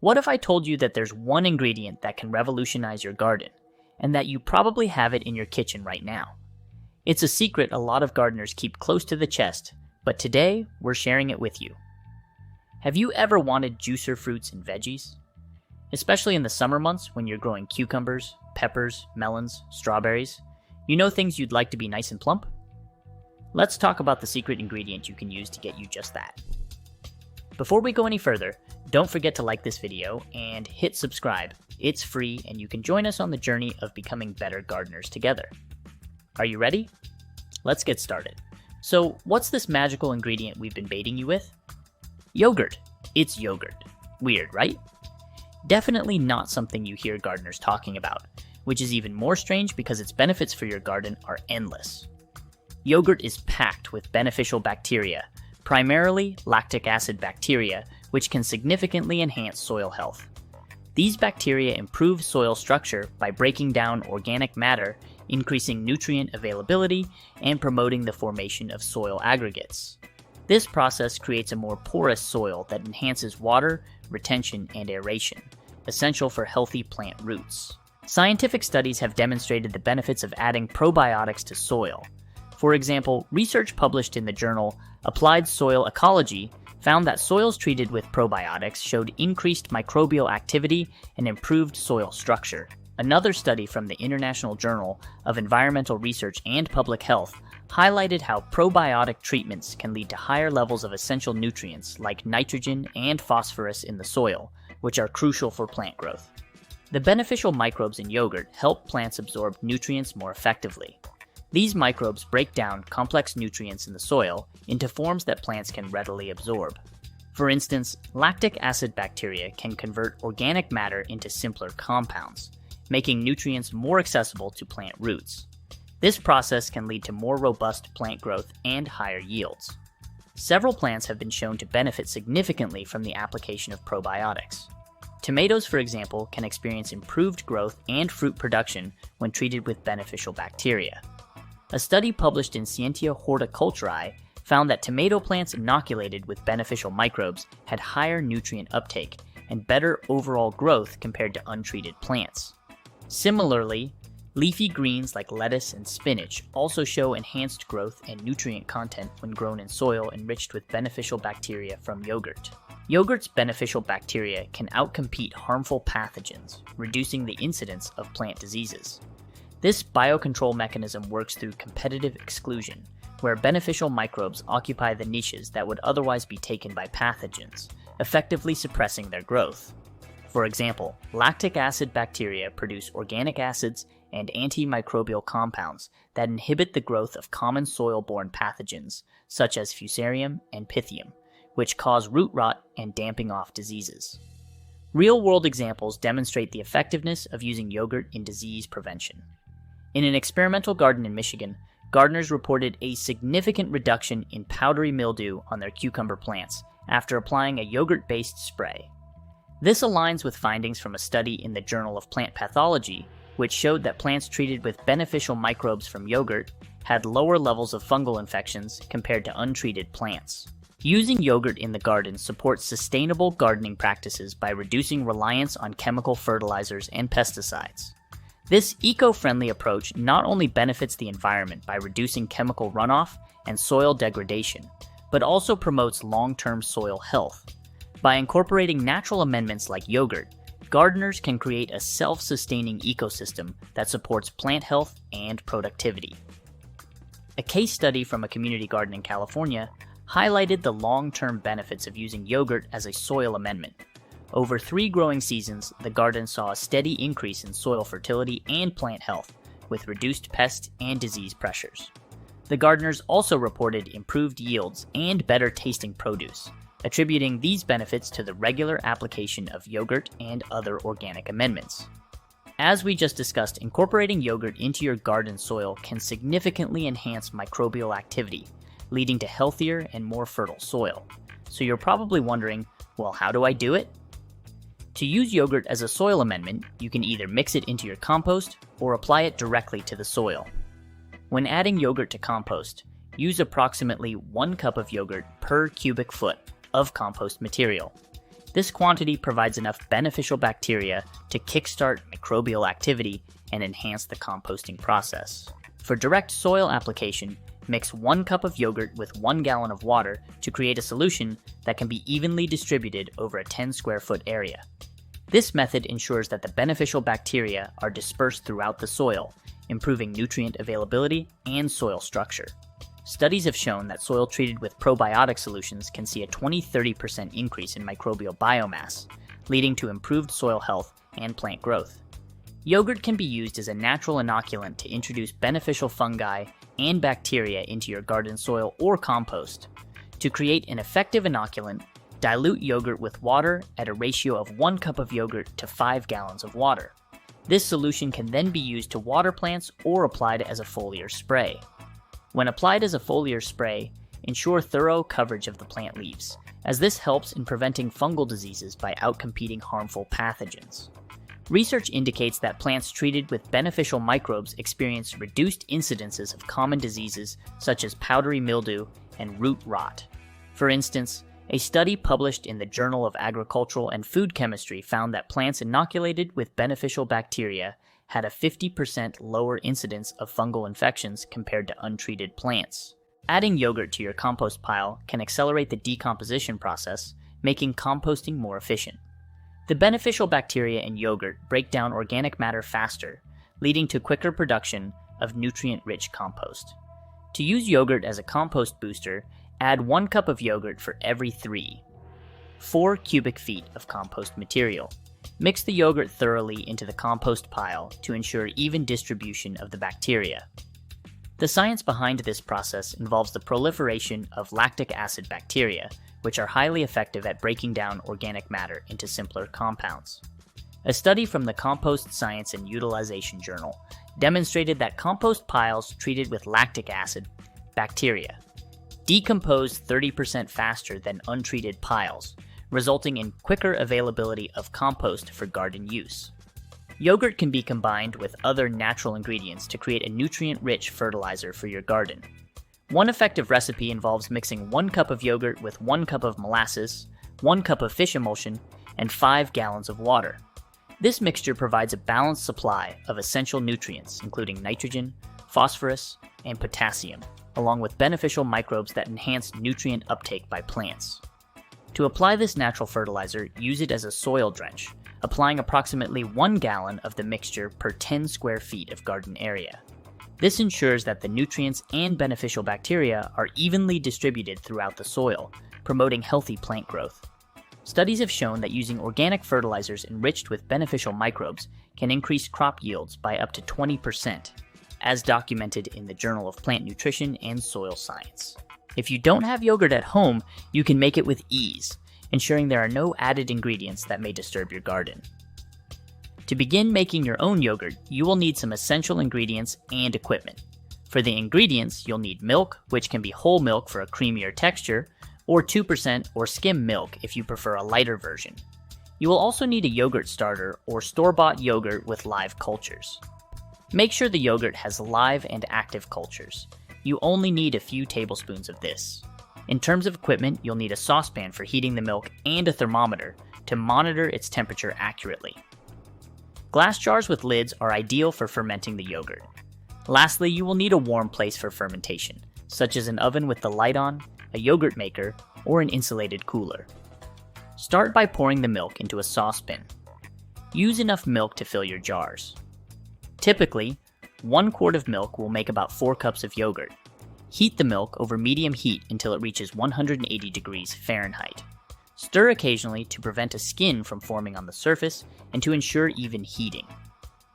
What if I told you that there's one ingredient that can revolutionize your garden, and that you probably have it in your kitchen right now? It's a secret a lot of gardeners keep close to the chest, but today we're sharing it with you. Have you ever wanted juicer fruits and veggies? Especially in the summer months when you're growing cucumbers, peppers, melons, strawberries. You know, things you'd like to be nice and plump? Let's talk about the secret ingredient you can use to get you just that. Before we go any further, don't forget to like this video and hit subscribe. It's free and you can join us on the journey of becoming better gardeners together. Are you ready? Let's get started. So, what's this magical ingredient we've been baiting you with? Yogurt. It's yogurt. Weird, right? Definitely not something you hear gardeners talking about, which is even more strange because its benefits for your garden are endless. Yogurt is packed with beneficial bacteria, primarily lactic acid bacteria, which can significantly enhance soil health. These bacteria improve soil structure by breaking down organic matter, increasing nutrient availability, and promoting the formation of soil aggregates. This process creates a more porous soil that enhances water, retention, and aeration, essential for healthy plant roots. Scientific studies have demonstrated the benefits of adding probiotics to soil. For example, research published in the journal Applied Soil Ecology found that soils treated with probiotics showed increased microbial activity and improved soil structure. Another study from the International Journal of Environmental Research and Public Health highlighted how probiotic treatments can lead to higher levels of essential nutrients like nitrogen and phosphorus in the soil, which are crucial for plant growth. The beneficial microbes in yogurt help plants absorb nutrients more effectively. These microbes break down complex nutrients in the soil into forms that plants can readily absorb. For instance, lactic acid bacteria can convert organic matter into simpler compounds, making nutrients more accessible to plant roots. This process can lead to more robust plant growth and higher yields. Several plants have been shown to benefit significantly from the application of probiotics. Tomatoes, for example, can experience improved growth and fruit production when treated with beneficial bacteria. A study published in Scientia Horticulturae found that tomato plants inoculated with beneficial microbes had higher nutrient uptake and better overall growth compared to untreated plants. Similarly, leafy greens like lettuce and spinach also show enhanced growth and nutrient content when grown in soil enriched with beneficial bacteria from yogurt. Yogurt's beneficial bacteria can outcompete harmful pathogens, reducing the incidence of plant diseases. This biocontrol mechanism works through competitive exclusion, where beneficial microbes occupy the niches that would otherwise be taken by pathogens, effectively suppressing their growth. For example, lactic acid bacteria produce organic acids and antimicrobial compounds that inhibit the growth of common soil-borne pathogens, such as Fusarium and Pythium, which cause root rot and damping off diseases. Real-world examples demonstrate the effectiveness of using yogurt in disease prevention. In an experimental garden in Michigan, gardeners reported a significant reduction in powdery mildew on their cucumber plants after applying a yogurt-based spray. This aligns with findings from a study in the Journal of Plant Pathology, which showed that plants treated with beneficial microbes from yogurt had lower levels of fungal infections compared to untreated plants. Using yogurt in the garden supports sustainable gardening practices by reducing reliance on chemical fertilizers and pesticides. This eco-friendly approach not only benefits the environment by reducing chemical runoff and soil degradation, but also promotes long-term soil health. By incorporating natural amendments like yogurt, gardeners can create a self-sustaining ecosystem that supports plant health and productivity. A case study from a community garden in California highlighted the long-term benefits of using yogurt as a soil amendment. Over 3 growing seasons, the garden saw a steady increase in soil fertility and plant health, with reduced pest and disease pressures. The gardeners also reported improved yields and better tasting produce, attributing these benefits to the regular application of yogurt and other organic amendments. As we just discussed, incorporating yogurt into your garden soil can significantly enhance microbial activity, leading to healthier and more fertile soil. So you're probably wondering, well, how do I do it? To use yogurt as a soil amendment, you can either mix it into your compost or apply it directly to the soil. When adding yogurt to compost, use approximately 1 cup of yogurt per cubic foot of compost material. This quantity provides enough beneficial bacteria to kickstart microbial activity and enhance the composting process. For direct soil application, mix 1 cup of yogurt with 1 gallon of water to create a solution that can be evenly distributed over a 10 square foot area. This method ensures that the beneficial bacteria are dispersed throughout the soil, improving nutrient availability and soil structure. Studies have shown that soil treated with probiotic solutions can see a 20-30% increase in microbial biomass, leading to improved soil health and plant growth. Yogurt can be used as a natural inoculant to introduce beneficial fungi and bacteria into your garden soil or compost. To create an effective inoculant, dilute yogurt with water at a ratio of 1 cup of yogurt to 5 gallons of water. This solution can then be used to water plants or applied as a foliar spray. When applied as a foliar spray, ensure thorough coverage of the plant leaves, as this helps in preventing fungal diseases by outcompeting harmful pathogens. Research indicates that plants treated with beneficial microbes experience reduced incidences of common diseases such as powdery mildew and root rot. For instance, a study published in the Journal of Agricultural and Food Chemistry found that plants inoculated with beneficial bacteria had a 50% lower incidence of fungal infections compared to untreated plants. Adding yogurt to your compost pile can accelerate the decomposition process, making composting more efficient. The beneficial bacteria in yogurt break down organic matter faster, leading to quicker production of nutrient-rich compost. To use yogurt as a compost booster, add 1 cup of yogurt for every 4 cubic feet of compost material. Mix the yogurt thoroughly into the compost pile to ensure even distribution of the bacteria. The science behind this process involves the proliferation of lactic acid bacteria, which are highly effective at breaking down organic matter into simpler compounds. A study from the Compost Science and Utilization Journal demonstrated that compost piles treated with lactic acid bacteria decompose 30% faster than untreated piles, resulting in quicker availability of compost for garden use. Yogurt can be combined with other natural ingredients to create a nutrient-rich fertilizer for your garden. One effective recipe involves mixing 1 cup of yogurt with 1 cup of molasses, 1 cup of fish emulsion, and 5 gallons of water. This mixture provides a balanced supply of essential nutrients, including nitrogen, phosphorus, and potassium, along with beneficial microbes that enhance nutrient uptake by plants. To apply this natural fertilizer, use it as a soil drench, applying approximately 1 gallon of the mixture per 10 square feet of garden area. This ensures that the nutrients and beneficial bacteria are evenly distributed throughout the soil, promoting healthy plant growth. Studies have shown that using organic fertilizers enriched with beneficial microbes can increase crop yields by up to 20%, as documented in the Journal of Plant Nutrition and Soil Science. If you don't have yogurt at home, you can make it with ease, ensuring there are no added ingredients that may disturb your garden. To begin making your own yogurt, you will need some essential ingredients and equipment. For the ingredients, you'll need milk, which can be whole milk for a creamier texture, or 2% or skim milk if you prefer a lighter version. You will also need a yogurt starter or store-bought yogurt with live cultures. Make sure the yogurt has live and active cultures. You only need a few tablespoons of this. In terms of equipment, you'll need a saucepan for heating the milk and a thermometer to monitor its temperature accurately. Glass jars with lids are ideal for fermenting the yogurt. Lastly, you will need a warm place for fermentation, such as an oven with the light on, a yogurt maker, or an insulated cooler. Start by pouring the milk into a saucepan. Use enough milk to fill your jars. Typically, 1 quart of milk will make about 4 cups of yogurt. Heat the milk over medium heat until it reaches 180 degrees Fahrenheit. Stir occasionally to prevent a skin from forming on the surface and to ensure even heating.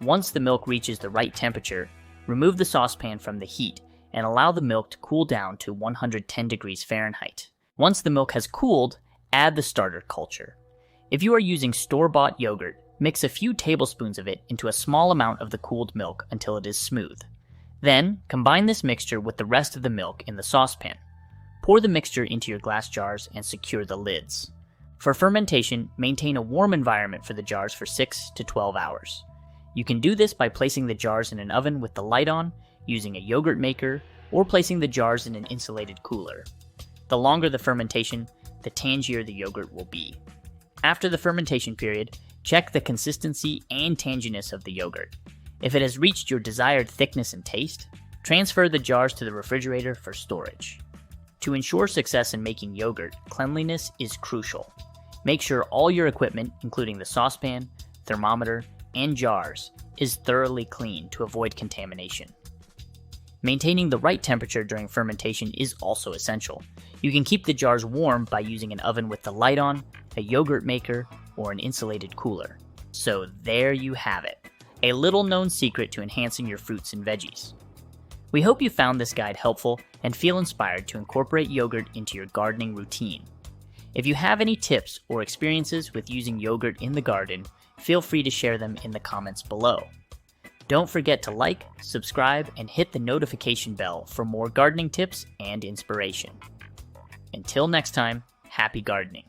Once the milk reaches the right temperature, remove the saucepan from the heat and allow the milk to cool down to 110 degrees Fahrenheit. Once the milk has cooled, add the starter culture. If you are using store-bought yogurt, mix a few tablespoons of it into a small amount of the cooled milk until it is smooth. Then, combine this mixture with the rest of the milk in the saucepan. Pour the mixture into your glass jars and secure the lids. For fermentation, maintain a warm environment for the jars for 6 to 12 hours. You can do this by placing the jars in an oven with the light on, using a yogurt maker, or placing the jars in an insulated cooler. The longer the fermentation, the tangier the yogurt will be. After the fermentation period, check the consistency and tanginess of the yogurt. If it has reached your desired thickness and taste, transfer the jars to the refrigerator for storage. To ensure success in making yogurt, cleanliness is crucial. Make sure all your equipment, including the saucepan, thermometer, and jars, is thoroughly clean to avoid contamination. Maintaining the right temperature during fermentation is also essential. You can keep the jars warm by using an oven with the light on, a yogurt maker, or an insulated cooler. So there you have it, a little known secret to enhancing your fruits and veggies. We hope you found this guide helpful and feel inspired to incorporate yogurt into your gardening routine. If you have any tips or experiences with using yogurt in the garden, feel free to share them in the comments below. Don't forget to like, subscribe, and hit the notification bell for more gardening tips and inspiration. Until next time, happy gardening.